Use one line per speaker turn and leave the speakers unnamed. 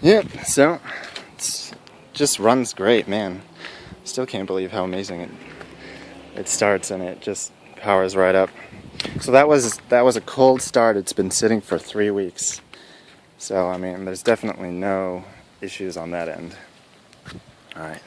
Yep, so it just runs great, man. Still can't believe how amazing it starts, and it just powers right up. So that was a cold start. It's been sitting for 3 weeks. So I mean, there's definitely no issues on that end. All right.